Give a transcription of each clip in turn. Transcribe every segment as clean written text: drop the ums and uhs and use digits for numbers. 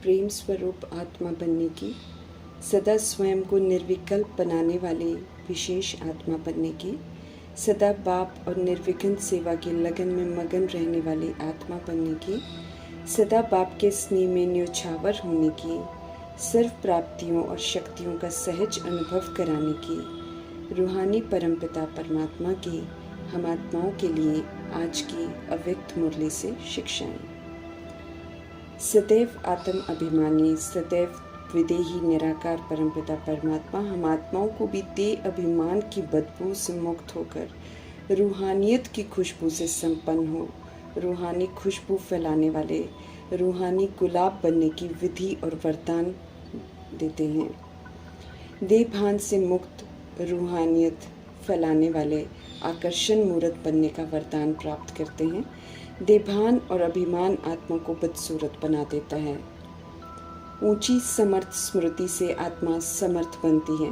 प्रेम स्वरूप आत्मा बनने की, सदा स्वयं को निर्विकल्प बनाने वाले विशेष आत्मा बनने की, सदा बाप और निर्विघ्न सेवा की लगन में मगन रहने वाली आत्मा बनने की, सदा बाप के स्नेह में न्योछावर होने की, सर्व प्राप्तियों और शक्तियों का सहज अनुभव कराने की, रूहानी परमपिता परमात्मा की हम आत्माओं के लिए आज की अव्यक्त मुरली से शिक्षाएं। सदैव आत्म अभिमानी, सदैव विदेही निराकार परमपिता परमात्मा हम आत्माओं को भी देह अभिमान की बदबू से मुक्त होकर रूहानियत की खुशबू से संपन्न हो, रूहानी खुशबू फैलाने वाले रूहानी गुलाब बनने की विधि और वरदान देते हैं। देह भान से मुक्त रूहानियत फैलाने वाले आकर्षण मूर्त बनने का वरदान प्राप्त करते हैं। देभान और अभिमान आत्मा को बदसूरत बना देता है। ऊंची समर्थ स्मृति से आत्मा समर्थ बनती है।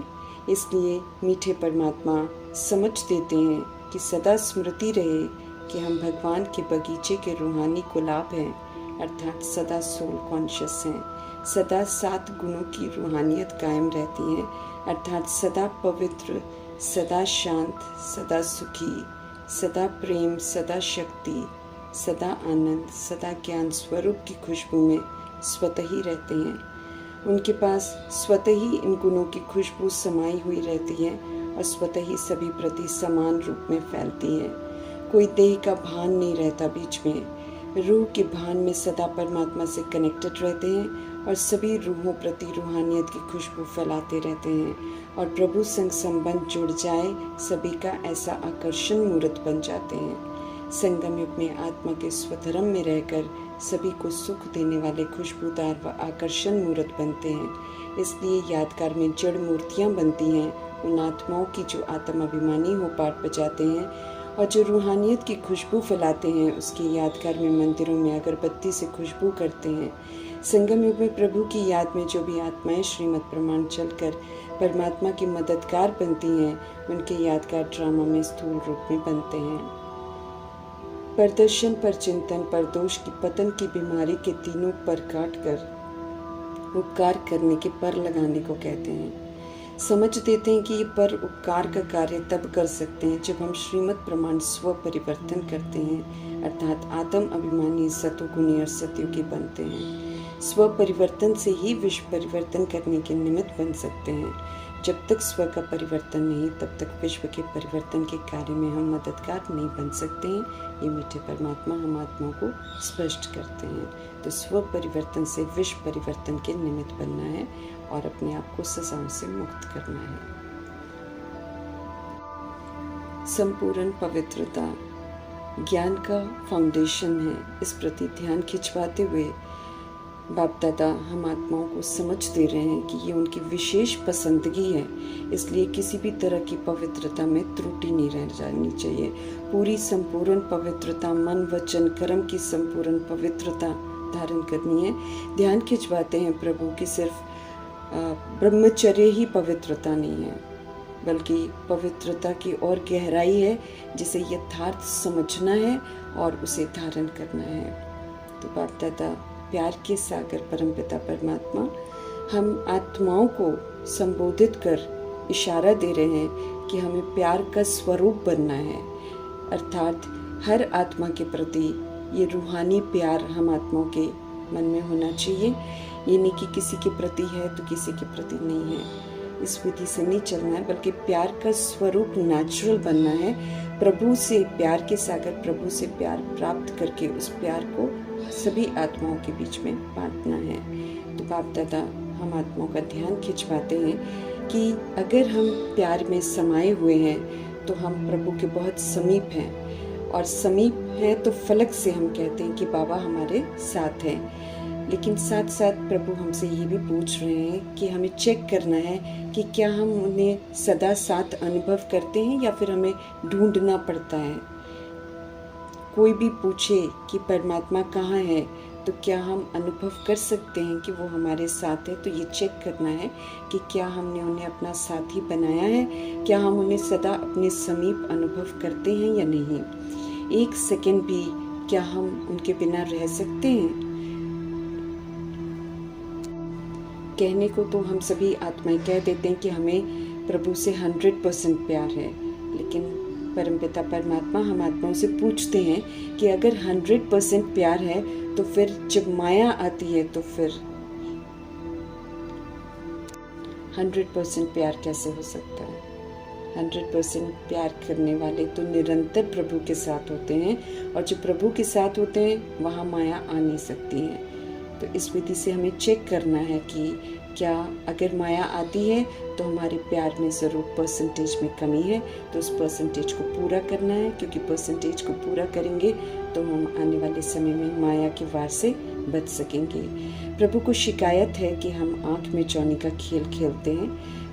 इसलिए मीठे परमात्मा समझ देते हैं कि सदा स्मृति रहे कि हम भगवान के बगीचे के रूहानी गुलाब हैं, अर्थात सदा सोल कॉन्शियस हैं। सदा 7 गुणों की रूहानियत कायम रहती है, अर्थात सदा पवित्र, सदा शांत, सदा सुखी, सदा प्रेम, सदा शक्ति, सदा आनंद, सदा ज्ञान स्वरूप की खुशबू में स्वतः ही रहते हैं। उनके पास स्वतः ही इन गुणों की खुशबू समाई हुई रहती है और स्वतः ही सभी प्रति समान रूप में फैलती है। कोई देह का भान नहीं रहता बीच में। रूह के भान में सदा परमात्मा से कनेक्टेड रहते हैं और सभी रूहों प्रति रूहानियत की खुशबू फैलाते रहते हैं और प्रभु संग संबंध जुड़ जाए, सभी का ऐसा आकर्षण मूर्त बन जाते हैं। संगम युग में आत्मा के स्वधर्म में रहकर सभी को सुख देने वाले खुशबूदार व आकर्षण मूर्त बनते हैं। इसलिए यादगार में जड़ मूर्तियाँ बनती हैं उन आत्माओं की जो आत्म अभिमानी हो पाठ बजाते हैं और जो रूहानियत की खुशबू फैलाते हैं। उसके यादगार में मंदिरों में अगरबत्ती से खुशबू करते हैं। संगम युग में प्रभु की याद में जो भी आत्माएं श्रीमद् प्रमाण चलकर परमात्मा की मददगार बनती हैं, उनके यादगार ड्रामा में स्थूल रूप में बनते हैं। प्रदर्शन पर चिंतन पर दोष की पतन की बीमारी के तीनों पर काट कर उपकार करने के पर लगाने को कहते हैं। समझ देते हैं कि ये पर उपकार का कार्य तब कर सकते हैं जब हम श्रीमद् प्रमाण स्व परिवर्तन करते हैं, अर्थात आत्म अभिमानी सतोगुणी और सतयुगी बनते हैं। स्व परिवर्तन से ही विश्व परिवर्तन करने के निमित्त बन सकते हैं। जब तक स्व का परिवर्तन नहीं, तब तक विश्व के परिवर्तन के कार्य में हम मददगार नहीं बन सकते हैं। ये मीठे परमात्मा हम आत्माओं को स्पष्ट करते हैं। तो स्व परिवर्तन से विश्व परिवर्तन के निमित्त बनना है और अपने आप को सजाओं से मुक्त करना है। संपूर्ण पवित्रता ज्ञान का फाउंडेशन है। इस प्रति ध्यान खिंचवाते हुए बाप दादा हम आत्माओं को समझ दे रहे हैं कि ये उनकी विशेष पसंदगी है। इसलिए किसी भी तरह की पवित्रता में त्रुटि नहीं रह जानी चाहिए। पूरी संपूर्ण पवित्रता, मन वचन कर्म की संपूर्ण पवित्रता धारण करनी है। ध्यान खिंचवाते हैं प्रभु की सिर्फ ब्रह्मचर्य ही पवित्रता नहीं है, बल्कि पवित्रता की और गहराई है जिसे यथार्थ समझना है और उसे धारण करना है। तो बाप दादा प्यार के सागर परमपिता परमात्मा हम आत्माओं को संबोधित कर इशारा दे रहे हैं कि हमें प्यार का स्वरूप बनना है, अर्थात हर आत्मा के प्रति ये रूहानी प्यार हम आत्माओं के मन में होना चाहिए। ये नहीं कि किसी के प्रति है तो किसी के प्रति नहीं है। इस विधि से नहीं चलना है, बल्कि प्यार का स्वरूप नेचुरल बनना है। प्रभु से प्यार के सागर, प्रभु से प्यार प्राप्त करके उस प्यार को सभी आत्माओं के बीच में बांटना है। तो बाप दादा हम आत्माओं का ध्यान खिंचवाते हैं कि अगर हम प्यार में समाये हुए हैं तो हम प्रभु के बहुत समीप हैं, और समीप हैं तो फलक से हम कहते हैं कि बाबा हमारे साथ हैं। लेकिन साथ साथ प्रभु हमसे ये भी पूछ रहे हैं कि हमें चेक करना है कि क्या हम उन्हें सदा साथ अनुभव करते हैं या फिर हमें ढूंढना पड़ता है। कोई भी पूछे कि परमात्मा कहाँ है, तो क्या हम अनुभव कर सकते हैं कि वो हमारे साथ है। तो ये चेक करना है कि क्या हमने उन्हें अपना साथी बनाया है, क्या हम उन्हें सदा अपने समीप अनुभव करते हैं या नहीं। एक सेकंड भी क्या हम उनके बिना रह सकते हैं। कहने को तो हम सभी आत्माएं कह देते हैं कि हमें प्रभु से 100% प्यार है, लेकिन परमपिता परमात्मा हम आत्माओं से पूछते हैं कि अगर 100% प्यार है तो फिर जब माया आती है तो फिर 100% प्यार कैसे हो सकता है। 100% प्यार करने वाले तो निरंतर प्रभु के साथ होते हैं, और जो प्रभु के साथ होते हैं वहाँ माया आ नहीं सकती है। तो इस विधि से हमें चेक करना है कि क्या अगर माया आती है तो हमारे प्यार में ज़रूर परसेंटेज में कमी है, तो उस परसेंटेज को पूरा करना है, क्योंकि परसेंटेज को पूरा करेंगे तो हम आने वाले समय में माया के वार से बच सकेंगे। प्रभु को शिकायत है कि हम आँख में चौनी का खेल खेलते हैं।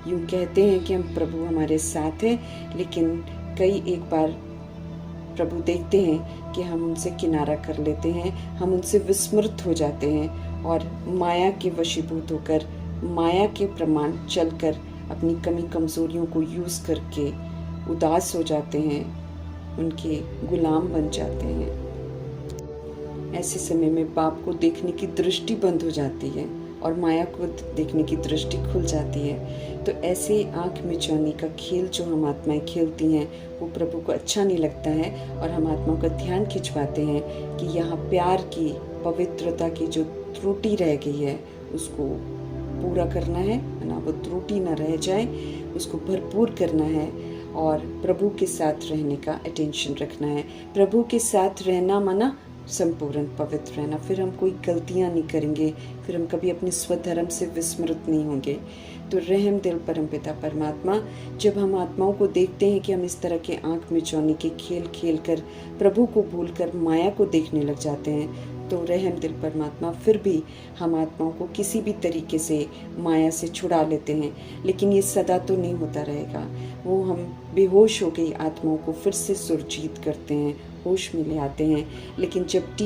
यूँ कहते हैं कि हम प्रभु हमारे साथ हैं, लेकिन कई एक बार प्रभु देखते हैं कि हम उनसे किनारा कर लेते हैं, हम उनसे विस्मृत हो जाते हैं और माया के वशीभूत होकर, माया के प्रमाण चलकर अपनी कमी कमजोरियों को यूज़ करके उदास हो जाते हैं, उनके गुलाम बन जाते हैं। ऐसे समय में बाप को देखने की दृष्टि बंद हो जाती है और माया को देखने की दृष्टि खुल जाती है। तो ऐसे आँख में चौनी का खेल जो हम आत्माएं खेलती हैं वो प्रभु को अच्छा नहीं लगता है, और हम आत्माओं का ध्यान खिंचवाते हैं कि यहाँ प्यार की, पवित्रता की जो त्रुटि रह गई है उसको पूरा करना है, ना वो त्रुटि ना रह जाए, उसको भरपूर करना है और प्रभु के साथ रहने का अटेंशन रखना है। प्रभु के साथ रहना माना संपूर्ण पवित्र रहना। फिर हम कोई गलतियां नहीं करेंगे, फिर हम कभी अपने स्वधर्म से विस्मृत नहीं होंगे। तो रहम दिल परमपिता परमात्मा, जब हम आत्माओं को देखते हैं कि हम इस तरह के आंख में चौनी के खेल खेल कर प्रभु को भूलकर माया को देखने लग जाते हैं, तो रहम दिल परमात्मा फिर भी हम आत्माओं को किसी भी तरीके से माया से छुड़ा लेते हैं। लेकिन ये सदा तो नहीं होता रहेगा। वो हम बेहोश हो गई आत्माओं को फिर से सुरजीत करते हैं, होश में ले आते हैं। लेकिन जब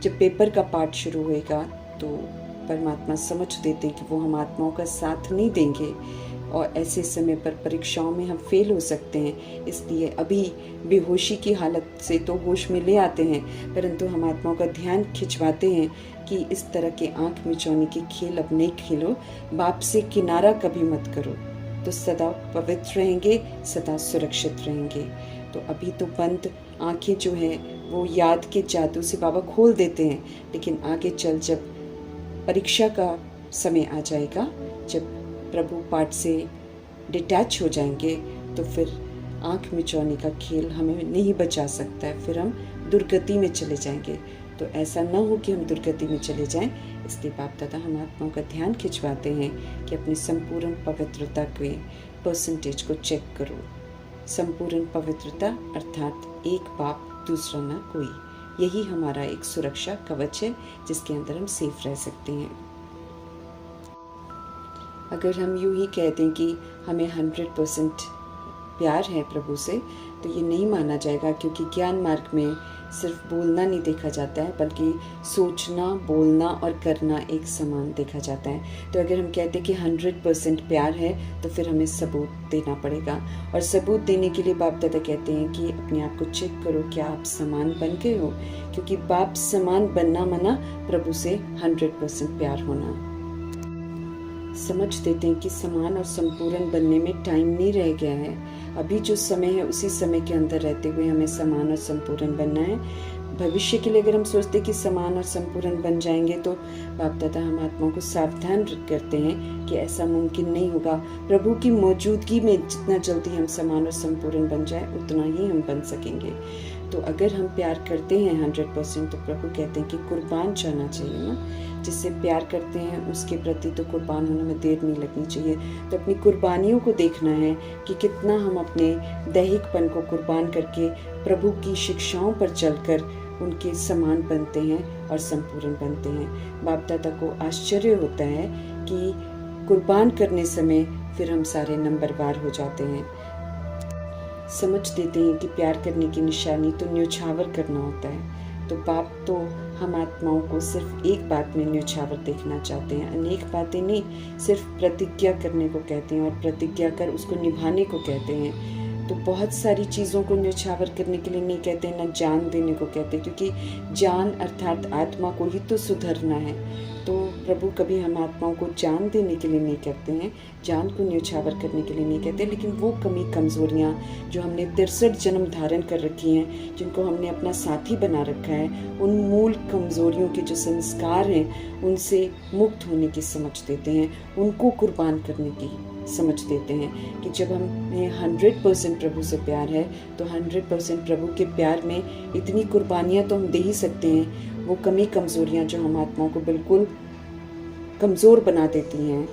पेपर का पाठ शुरू होएगा तो परमात्मा समझ देते हैं कि वो हम आत्माओं का साथ नहीं देंगे, और ऐसे समय पर परीक्षाओं में हम फेल हो सकते हैं। इसलिए अभी बेहोशी की हालत से तो होश में ले आते हैं, परंतु हम आत्माओं का ध्यान खिंचवाते हैं कि इस तरह के आंख में चौनी के खेल अब नहीं खेलो, बाप से किनारा कभी मत करो, तो सदा पवित्र रहेंगे, सदा सुरक्षित रहेंगे। तो अभी तो बंद आंखें जो हैं वो याद के जादू से बाबा खोल देते हैं, लेकिन आगे चल जब परीक्षा का समय आ जाएगा, जब प्रभु पाठ से डिटैच हो जाएंगे, तो फिर आंख में चौनी का खेल हमें नहीं बचा सकता है, फिर हम दुर्गति में चले जाएंगे। तो ऐसा ना हो कि हम दुर्गति में चले जाएं, इसलिए बाप दादा हम आत्माओं का ध्यान खिंचवाते हैं कि अपनी संपूर्ण पवित्रता के परसेंटेज को चेक करो। संपूर्ण पवित्रता अर्थात एक बाप दूसरा ना कोई, यही हमारा एक सुरक्षा कवच है जिसके अंदर हम सेफ रह सकते हैं। अगर हम यूं ही कह दें कि हमें 100% प्यार है प्रभु से, तो ये नहीं माना जाएगा, क्योंकि ज्ञान मार्ग में सिर्फ बोलना नहीं देखा जाता है, बल्कि सोचना, बोलना और करना एक समान देखा जाता है। तो अगर हम कहते हैं कि 100% प्यार है, तो फिर हमें सबूत देना पड़ेगा, और सबूत देने के लिए बाप दादा कहते हैं कि अपने आप को चेक करो, क्या आप समान बन गए हो, क्योंकि बाप समान बनना माना प्रभु से 100% प्यार होना। समझ देते हैं कि समान और संपूर्ण बनने में टाइम नहीं रह गया है, अभी जो समय है उसी समय के अंदर रहते हुए हमें समान और संपूर्ण बनना है। भविष्य के लिए अगर हम सोचते कि समान और संपूर्ण बन जाएंगे, तो बाप दादा हम आत्माओं को सावधान करते हैं कि ऐसा मुमकिन नहीं होगा। प्रभु की मौजूदगी में जितना जल्दी हम समान और संपूर्ण बन जाए, उतना ही हम बन सकेंगे। तो अगर हम प्यार करते हैं 100%, तो प्रभु कहते हैं कि कुर्बान जाना चाहिए ना, जिससे प्यार करते हैं उसके प्रति तो कुर्बान होने में देर नहीं लगनी चाहिए। तो अपनी कुर्बानियों को देखना है कि कितना हम अपने दैहिकपन को कुर्बान करके प्रभु की शिक्षाओं पर चलकर उनके समान बनते हैं और संपूर्ण बनते हैं। बाप दादा को आश्चर्य होता है कि कुर्बान करने समय फिर हम सारे नंबरवार हो जाते हैं। समझ देते हैं कि प्यार करने की निशानी तो न्योछावर करना होता है। तो बाप तो हम आत्माओं को सिर्फ एक बात में न्योछावर देखना चाहते हैं, अनेक बातें नहीं, सिर्फ प्रतिज्ञा करने को कहते हैं, और प्रतिज्ञा कर उसको निभाने को कहते हैं। तो बहुत सारी चीज़ों को न्योछावर करने के लिए नहीं कहते हैं, ना जान देने को कहते हैं, क्योंकि जान अर्थात आत्मा को ही तो सुधरना है। तो प्रभु कभी हम आत्माओं को जान देने के लिए नहीं कहते हैं, जान को न्यौछावर करने के लिए नहीं कहते, लेकिन वो कमी कमज़ोरियाँ जो हमने 63 जन्म धारण कर रखी हैं, जिनको हमने अपना साथी बना रखा है, उन मूल कमज़ोरियों के जो संस्कार हैं उनसे मुक्त होने की समझ देते हैं, उनको कुर्बान करने की समझ देते हैं कि जब हमें 100% प्रभु से प्यार है तो 100% प्रभु के प्यार में इतनी कुर्बानियाँ तो हम दे ही सकते हैं। वो कमी कमज़ोरियाँ जो हम आत्माओं को बिल्कुल कमज़ोर बना देती हैं।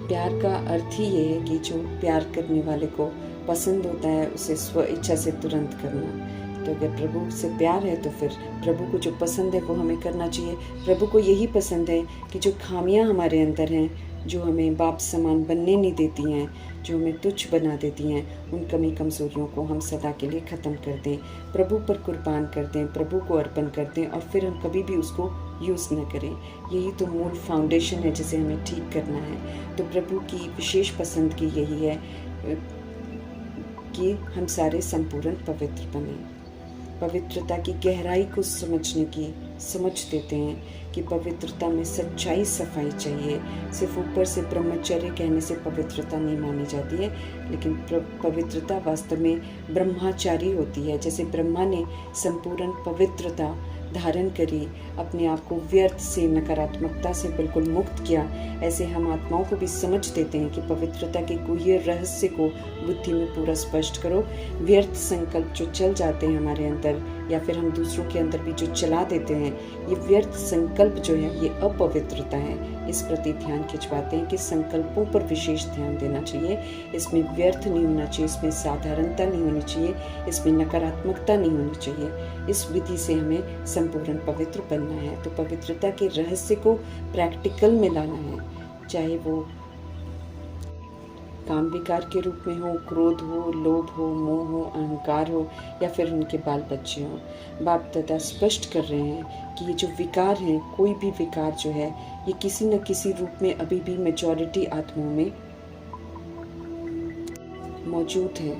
प्यार का अर्थ ही ये है कि जो प्यार करने वाले को पसंद होता है उसे स्व इच्छा से तुरंत करना। तो अगर प्रभु से प्यार है तो फिर प्रभु को जो पसंद है वो हमें करना चाहिए। प्रभु को यही पसंद है कि जो खामियां हमारे अंदर हैं, जो हमें बाप समान बनने नहीं देती हैं, जो हमें तुच्छ बना देती हैं, उन कमी कमज़ोरियों को हम सदा के लिए ख़त्म कर दें, प्रभु पर कुर्बान कर दें, प्रभु को अर्पण कर दें और फिर हम कभी भी उसको यूज़ न करें। यही तो मूल फाउंडेशन है जिसे हमें ठीक करना है। तो प्रभु की विशेष पसंद की यही है कि हम सारे संपूर्ण पवित्र बने। पवित्रता की गहराई को समझने की समझ देते हैं कि पवित्रता में सच्चाई सफाई चाहिए। सिर्फ ऊपर से ब्रह्मचर्य कहने से पवित्रता नहीं मानी जाती है, लेकिन पवित्रता वास्तव में ब्रह्मचारी होती है। जैसे ब्रह्मा ने संपूर्ण पवित्रता धारण करी, अपने आप को व्यर्थ से, नकारात्मकता से बिल्कुल मुक्त किया, ऐसे हम आत्माओं को भी समझ देते हैं कि पवित्रता के गुह्य रहस्य को बुद्धि में पूरा स्पष्ट करो। व्यर्थ संकल्प जो चल जाते हैं हमारे अंदर या फिर हम दूसरों के अंदर भी जो चला देते हैं, ये व्यर्थ संकल्प जो है ये अपवित्रता है। इस प्रति ध्यान खिंचवाते हैं कि संकल्पों पर विशेष ध्यान देना चाहिए। इसमें व्यर्थ नहीं होना चाहिए, इसमें साधारणता नहीं होनी चाहिए, इसमें नकारात्मकता नहीं होनी चाहिए। इस विधि से हमें संपूर्ण पवित्र बनना है। तो पवित्रता के रहस्य को प्रैक्टिकल में लाना है, चाहे वो काम विकार के रूप में हो, क्रोध हो, लोभ हो, मोह हो, अहंकार हो या फिर उनके बाल बच्चे हो। बाप दादा स्पष्ट कर रहे हैं कि ये जो विकार हैं, कोई भी विकार जो है ये किसी न किसी रूप में अभी भी मेजॉरिटी आत्माओं में मौजूद है,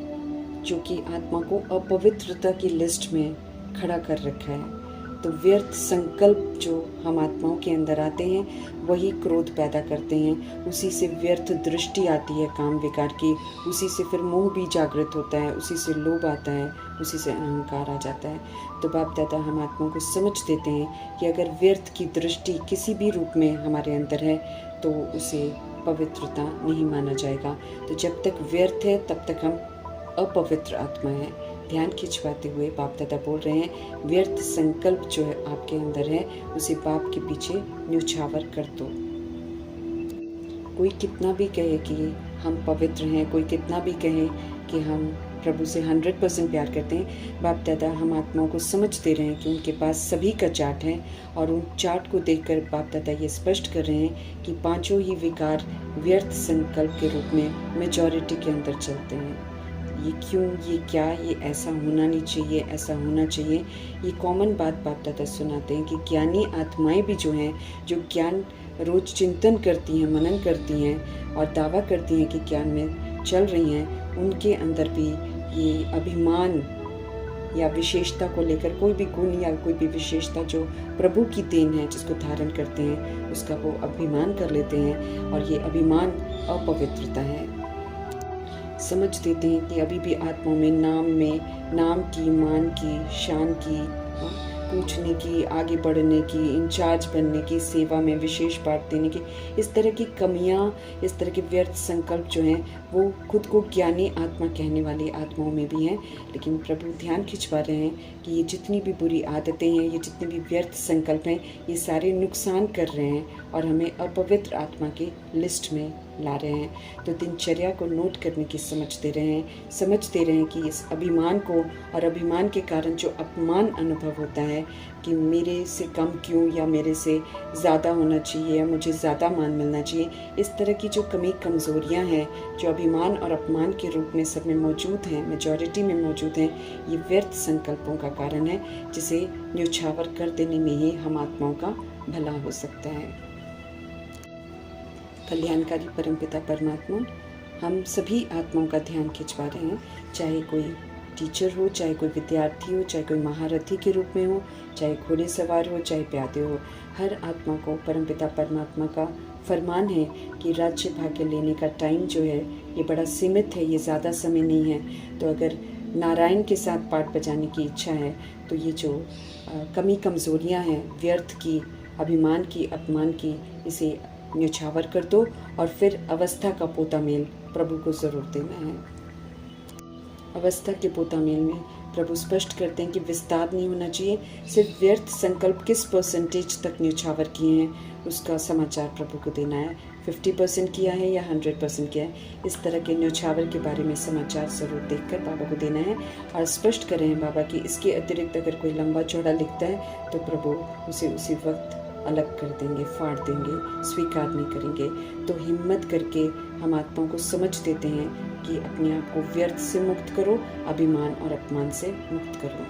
जो कि आत्मा को अपवित्रता की लिस्ट में खड़ा कर रखा है। तो व्यर्थ संकल्प जो हम आत्माओं के अंदर आते हैं वही क्रोध पैदा करते हैं, उसी से व्यर्थ दृष्टि आती है काम विकार की, उसी से फिर मोह भी जागृत होता है, उसी से लोभ आता है, उसी से अहंकार आ जाता है। तो बाप दादा हम आत्माओं को समझ देते हैं कि अगर व्यर्थ की दृष्टि किसी भी रूप में हमारे अंदर है तो उसे पवित्रता नहीं माना जाएगा। तो जब तक व्यर्थ है तब तक हम अपवित्र आत्मा है। ध्यान खिंचवाते हुए बाप दादा बोल रहे हैं, व्यर्थ संकल्प जो है आपके अंदर है उसे बाप के पीछे न्यौछावर कर दो। कोई कितना भी कहे कि हम पवित्र हैं, कोई कितना भी कहे कि हम प्रभु से 100% प्यार करते हैं, बाप दादा हम आत्माओं को समझ दे रहे हैं कि उनके पास सभी का चार्ट है और उन चार्ट को देखकर बाप दादा ये स्पष्ट कर रहे हैं कि पांचों ही विकार व्यर्थ संकल्प के रूप में मेजॉरिटी के अंदर चलते हैं। ये क्यों, ये क्या, ये ऐसा होना नहीं चाहिए, ऐसा होना चाहिए, ये कॉमन बात बाप दादा सुनाते हैं कि ज्ञानी आत्माएं भी जो हैं, जो ज्ञान रोज चिंतन करती हैं, मनन करती हैं और दावा करती हैं कि ज्ञान में चल रही हैं, उनके अंदर भी ये अभिमान या विशेषता को लेकर कोई भी गुण या कोई भी विशेषता जो प्रभु की देन है जिसको धारण करते हैं उसका वो अभिमान कर लेते हैं और ये अभिमान अपवित्रता है। समझ देते हैं कि अभी भी आत्माओं में नाम की, मान की, शान की, पूछने की, आगे बढ़ने की, इंचार्ज बनने की, सेवा में विशेष बात देने की, इस तरह की कमियां, इस तरह के व्यर्थ संकल्प जो हैं वो खुद को ज्ञानी आत्मा कहने वाली आत्माओं में भी हैं। लेकिन प्रभु ध्यान खिंचवा रहे हैं कि ये जितनी भी बुरी आदतें हैं, ये जितने भी व्यर्थ संकल्प हैं, ये सारे नुकसान कर रहे हैं और हमें अपवित्र आत्मा के लिस्ट में ला रहे हैं। तो दिनचर्या को नोट करने की समझ दे रहे हैं कि इस अभिमान को और अभिमान के कारण जो अपमान अनुभव होता है कि मेरे से कम क्यों या मेरे से ज़्यादा होना चाहिए या मुझे ज़्यादा मान मिलना चाहिए, इस तरह की जो कमी कमज़ोरियाँ हैं जो अभिमान और अपमान के रूप में सब में मौजूद हैं, मेजॉरिटी में मौजूद हैं, ये व्यर्थ संकल्पों का कारण है जिसे न्यौछावर कर देने में ही हम आत्माओं का भला हो सकता है। कल्याणकारी परमपिता परमात्मा हम सभी आत्माओं का ध्यान खिंचवा रहे हैं, चाहे कोई टीचर हो, चाहे कोई विद्यार्थी हो, चाहे कोई महारथी के रूप में हो, चाहे घोड़े सवार हो, चाहे प्यादे हो, हर आत्मा को परमपिता परमात्मा का फरमान है कि राज्य भाग्य लेने का टाइम जो है ये बड़ा सीमित है, ये ज़्यादा समय नहीं है। तो अगर नारायण के साथ पाठ बजाने की इच्छा है तो ये जो कमी कमज़ोरियाँ हैं, व्यर्थ की, अभिमान की, अपमान की, इसे न्यौछावर कर दो और फिर अवस्था का पोता मेल प्रभु को ज़रूर देना है। अवस्था के पोता मेल में प्रभु स्पष्ट करते हैं कि विस्तार नहीं होना चाहिए, सिर्फ व्यर्थ संकल्प किस परसेंटेज तक न्यौछावर किए हैं उसका समाचार प्रभु को देना है। 50% किया है या 100% किया है, इस तरह के न्यौछावर के बारे में समाचार ज़रूर देखकर बाबा को देना है और स्पष्ट करें बाबा कि इसके अतिरिक्त अगर कोई लंबा चौड़ा लिखता है तो प्रभु उसे उसी वक्त अलग कर देंगे, फाड़ देंगे, स्वीकार नहीं करेंगे। तो हिम्मत करके हम आत्माओं को समझ देते हैं कि अपने आप को व्यर्थ से मुक्त करो, अभिमान और अपमान से मुक्त करो।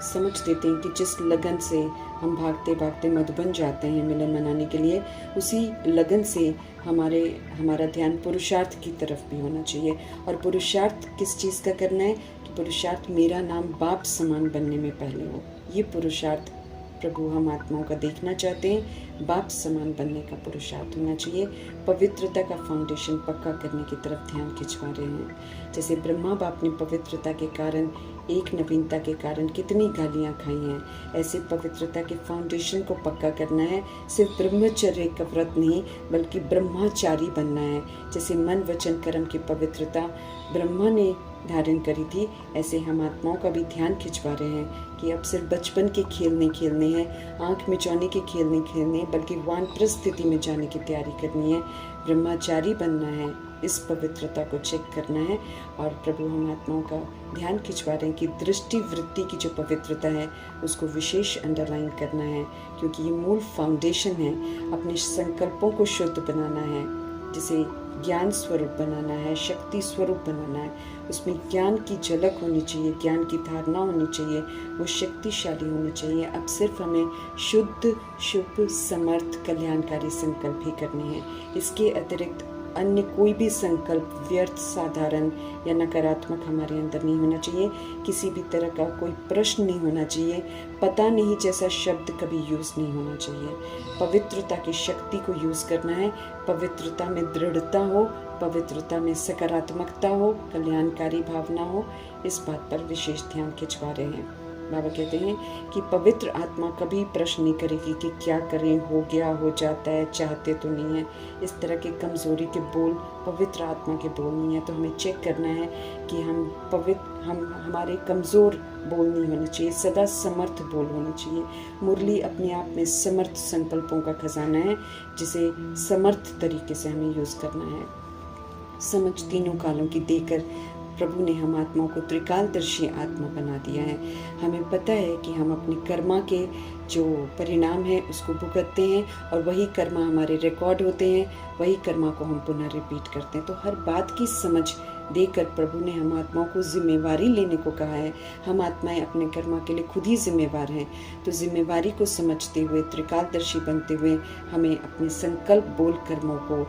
समझ देते हैं कि जिस लगन से हम भागते भागते मधुबन जाते हैं मिलन मनाने के लिए, उसी लगन से हमारा ध्यान पुरुषार्थ की तरफ भी होना चाहिए। और पुरुषार्थ किस चीज़ का करना है कि पुरुषार्थ मेरा नाम बाप समान बनने में पहले हो। ये पुरुषार्थ प्रभु हम आत्माओं का देखना चाहते हैं, बाप समान बनने का पुरुषार्थ होना चाहिए। पवित्रता का फाउंडेशन पक्का करने की तरफ ध्यान खिंचवा रहे हैं। जैसे ब्रह्मा बाप ने पवित्रता के कारण, एक नवीनता के कारण कितनी गालियां खाई हैं, ऐसे पवित्रता के फाउंडेशन को पक्का करना है। सिर्फ ब्रह्मचर्य का व्रत नहीं बल्कि ब्रह्मचारी बनना है। जैसे मन वचन कर्म की पवित्रता ब्रह्मा ने धारण करी थी, ऐसे हम आत्माओं का भी ध्यान खिंचवा रहे हैं कि अब सिर्फ बचपन के खेल नहीं खेलने हैं, आँख मिचौने के खेल नहीं खेलने हैं, बल्कि वानप्रस्थ स्थिति में जाने की तैयारी करनी है। ब्रह्मचारी बनना है, इस पवित्रता को चेक करना है। और प्रभु हम आत्माओं का ध्यान खिंचवा रहे हैं कि दृष्टि वृत्ति की जो पवित्रता है उसको विशेष अंडरलाइन करना है, क्योंकि ये मूल फाउंडेशन है। अपने संकल्पों को शुद्ध बनाना है, जिसे ज्ञान स्वरूप बनाना है, शक्ति स्वरूप बनाना है। उसमें ज्ञान की झलक होनी चाहिए, ज्ञान की धारणा होनी चाहिए, वो शक्तिशाली होनी चाहिए। अब सिर्फ हमें शुद्ध, शुभ, समर्थ, कल्याणकारी संकल्प ही करने हैं। इसके अतिरिक्त अन्य कोई भी संकल्प व्यर्थ, साधारण या नकारात्मक हमारे अंदर नहीं होना चाहिए। किसी भी तरह का कोई प्रश्न नहीं होना चाहिए। पता नहीं जैसा शब्द कभी यूज़ नहीं होना चाहिए। पवित्रता की शक्ति को यूज़ करना है। पवित्रता में दृढ़ता हो, पवित्रता में सकारात्मकता हो, कल्याणकारी भावना हो, इस बात पर विशेष ध्यान खिंचवा रहे हैं। बाबा कहते हैं कि पवित्र आत्मा कभी प्रश्न नहीं करेगी कि क्या करें, हो गया, हो जाता है, चाहते तो नहीं है। इस तरह के कमज़ोरी के बोल पवित्र आत्मा के बोल नहीं है। तो हमें चेक करना है कि हमारे कमज़ोर बोल नहीं होने चाहिए, सदा समर्थ बोल होने चाहिए। मुरली अपने आप में समर्थ संकल्पों का खजाना है, जिसे समर्थ तरीके से हमें यूज़ करना है। समझ तीनों कालों की देकर प्रभु ने हम आत्माओं को त्रिकालदर्शी आत्मा बना दिया है। हमें पता है कि हम अपने कर्मा के जो परिणाम है उसको भुगतते हैं और वही कर्मा हमारे रिकॉर्ड होते हैं, वही कर्मा को हम पुनः रिपीट करते हैं। तो हर बात की समझ देकर प्रभु ने हम आत्माओं को जिम्मेवारी लेने को कहा है। हम आत्माएं अपने कर्मा के लिए खुद ही जिम्मेवार हैं। तो जिम्मेवारी को समझते हुए, त्रिकालदर्शी बनते हुए, हमें अपने संकल्प बोल कर्मों को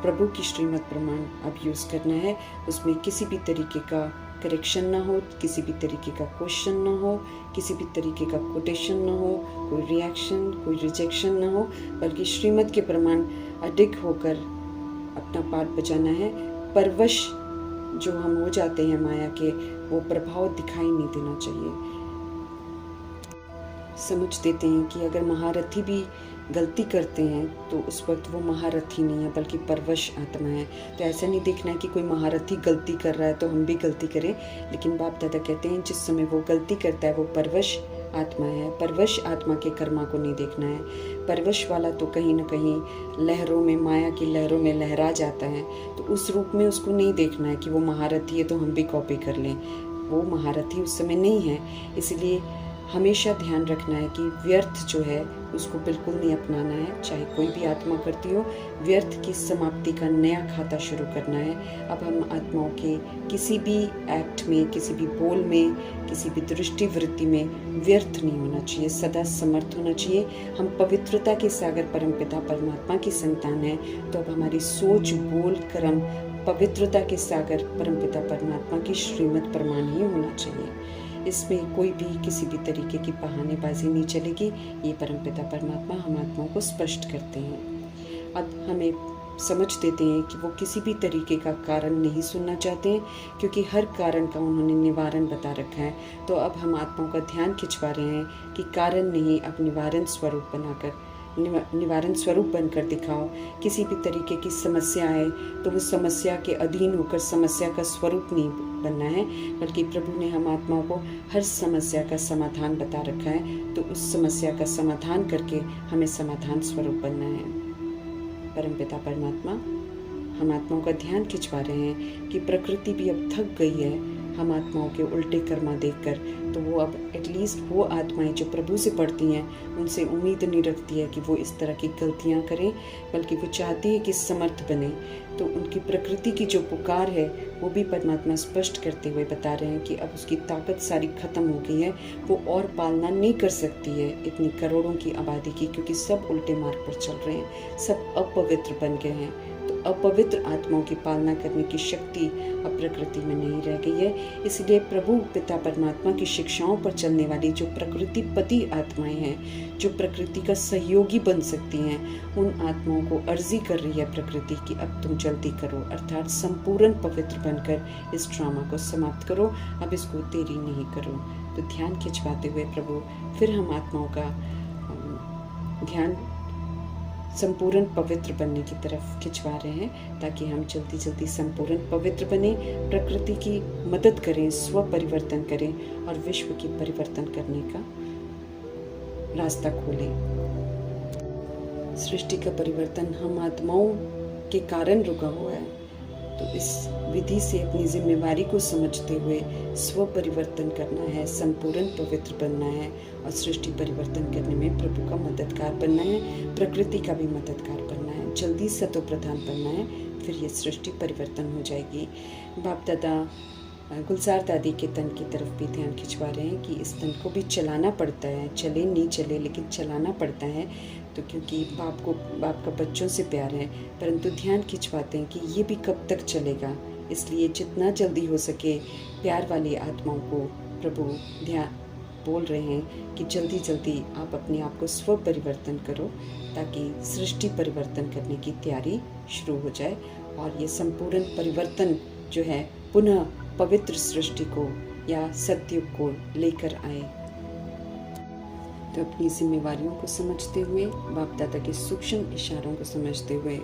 प्रभु की श्रीमत प्रमाण अब यूज़ करना है। उसमें किसी भी तरीके का करेक्शन ना हो, किसी भी तरीके का क्वेश्चन ना हो, किसी भी तरीके का कोटेशन ना हो, कोई रिएक्शन, कोई रिजेक्शन ना हो, बल्कि श्रीमत के प्रमाण अडिग होकर अपना पाठ बजाना है। परवश जो हम हो जाते हैं माया के, वो प्रभाव दिखाई नहीं देना चाहिए। समझ देते हैं कि अगर महारथी भी गलती करते हैं तो उस वक्त वो महारथी नहीं है बल्कि परवश आत्मा है। तो ऐसा नहीं देखना है कि कोई महारथी गलती कर रहा है तो हम भी गलती करें, लेकिन बाप दादा कहते हैं जिस समय वो गलती करता है वो परवश आत्मा है। परवश आत्मा के कर्मा को नहीं देखना है। परवश वाला तो कहीं ना कहीं लहरों में, माया की लहरों में लहरा जाता है, तो उस रूप में उसको नहीं देखना है कि वो महारथी है तो हम भी कॉपी कर लें। वो महारथी उस समय नहीं है। इसलिए हमेशा ध्यान रखना है कि व्यर्थ जो है उसको बिल्कुल नहीं अपनाना है, चाहे कोई भी आत्मा करती हो। व्यर्थ की समाप्ति का नया खाता शुरू करना है। अब हम आत्माओं के किसी भी एक्ट में, किसी भी बोल में, किसी भी दृष्टि वृत्ति में व्यर्थ नहीं होना चाहिए, सदा समर्थ होना चाहिए। हम पवित्रता के सागर परमपिता परमात्मा की संतान है, तो अब हमारी सोच, बोल, कर्म पवित्रता के सागर परमपिता परमात्मा की श्रीमत प्रमाण ही होना चाहिए। इसमें कोई भी किसी भी तरीके की बहानेबाजी नहीं चलेगी। ये परमपिता परमात्मा हम आत्माओं को स्पष्ट करते हैं। अब हमें समझ देते हैं कि वो किसी भी तरीके का कारण नहीं सुनना चाहते हैं, क्योंकि हर कारण का उन्होंने निवारण बता रखा है। तो अब हम आत्माओं का ध्यान खिंचवा रहे हैं कि कारण नहीं, अब निवारण स्वरूप बनाकर निवारण स्वरूप बनकर दिखाओ। किसी भी तरीके की समस्या है तो वो समस्या के अधीन होकर समस्या का स्वरूप नहीं बनना है, बल्कि प्रभु ने हम आत्माओं को हर समस्या का समाधान बता रखा है। तो उस समस्या का समाधान करके हमें समाधान स्वरूप बनना है। परमपिता परमात्मा हम आत्माओं का ध्यान खिंचवा रहे हैं कि प्रकृति भी अब थक गई है हम आत्माओं के उल्टे कर्मा देखकर। तो वो अब एटलीस्ट वो आत्माएं जो प्रभु से पढ़ती हैं उनसे उम्मीद नहीं रखती है कि वो इस तरह की गलतियां करें, बल्कि वो चाहती है कि समर्थ बने। तो उनकी प्रकृति की जो पुकार है वो भी परमात्मा स्पष्ट करते हुए बता रहे हैं कि अब उसकी ताकत सारी खत्म हो गई है, वो और पालना नहीं कर सकती है इतनी करोड़ों की आबादी की, क्योंकि सब उल्टे मार्ग पर चल रहे हैं, सब अपवित्र बन गए हैं। तो अपवित्र आत्माओं की पालना करने की शक्ति अब प्रकृति में नहीं रह गई है। इसलिए प्रभु पिता परमात्मा की शिक्षाओं पर चलने वाली जो प्रकृतिपति आत्माएं हैं, जो प्रकृति का सहयोगी बन सकती हैं, उन आत्माओं को अर्जी कर रही है प्रकृति कि अब तुम जल्दी करो, अर्थात संपूर्ण पवित्र बनकर इस ड्रामा को समाप्त करो, अब इसको देरी नहीं करो। तो ध्यान खिंचवाते हुए प्रभु फिर हम आत्माओं का ध्यान संपूर्ण पवित्र बनने की तरफ खिंचवा रहे हैं, ताकि हम जल्दी जल्दी संपूर्ण पवित्र बने, प्रकृति की मदद करें, स्व परिवर्तन करें और विश्व की परिवर्तन करने का रास्ता खोलें। सृष्टि का परिवर्तन हम आत्माओं के कारण रुका हुआ है। तो इस विधि से अपनी जिम्मेवारी को समझते हुए स्व परिवर्तन करना है, संपूर्ण पवित्र बनना है और सृष्टि परिवर्तन करने में प्रभु का मददगार बनना है, प्रकृति का भी मददगार बनना है, जल्दी सतो प्रधान बनना है, फिर ये सृष्टि परिवर्तन हो जाएगी। बाप दादा गुलजार दादी के तन की तरफ भी ध्यान खिंचवा रहे हैं कि इस तन को भी चलाना पड़ता है, चले नहीं चले लेकिन चलाना पड़ता है। तो क्योंकि बाप का बच्चों से प्यार है, परंतु ध्यान खिंचवाते हैं कि ये भी कब तक चलेगा। इसलिए जितना जल्दी हो सके प्यार वाली आत्माओं को प्रभु ध्यान बोल रहे हैं कि जल्दी जल्दी आप अपने आप को स्व परिवर्तन करो, ताकि सृष्टि परिवर्तन करने की तैयारी शुरू हो जाए और ये संपूर्ण परिवर्तन जो है पुनः पवित्र सृष्टि को या सत्युग को लेकर आए। तो अपनी जिम्मेवारियों को समझते हुए, बाप दादा के सूक्ष्म इशारों को समझते हुए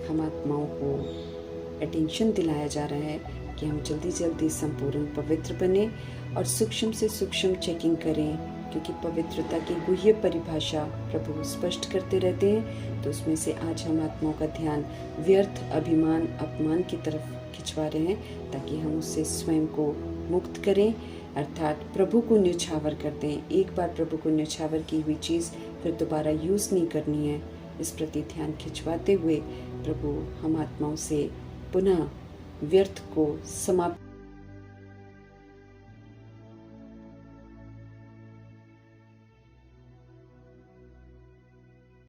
हम आत्माओं को अटेंशन दिलाया जा रहा है कि हम जल्दी जल्दी संपूर्ण पवित्र बने और सूक्ष्म से सूक्ष्म चेकिंग करें, क्योंकि पवित्रता की गुह्य परिभाषा प्रभु स्पष्ट करते रहते हैं। तो उसमें से आज हम आत्माओं का ध्यान व्यर्थ अभिमान अपमान की तरफ खिंचवा रहे हैं, ताकि हम उससे स्वयं को मुक्त करें, अर्थात प्रभु को न्यौछावर कर दें। एक बार प्रभु को न्यौछावर की हुई चीज़ फिर दोबारा यूज़ नहीं करनी है। इस प्रति ध्यान खिंचवाते हुए प्रभु हम आत्माओं से पुनः व्यर्थ को समाप्त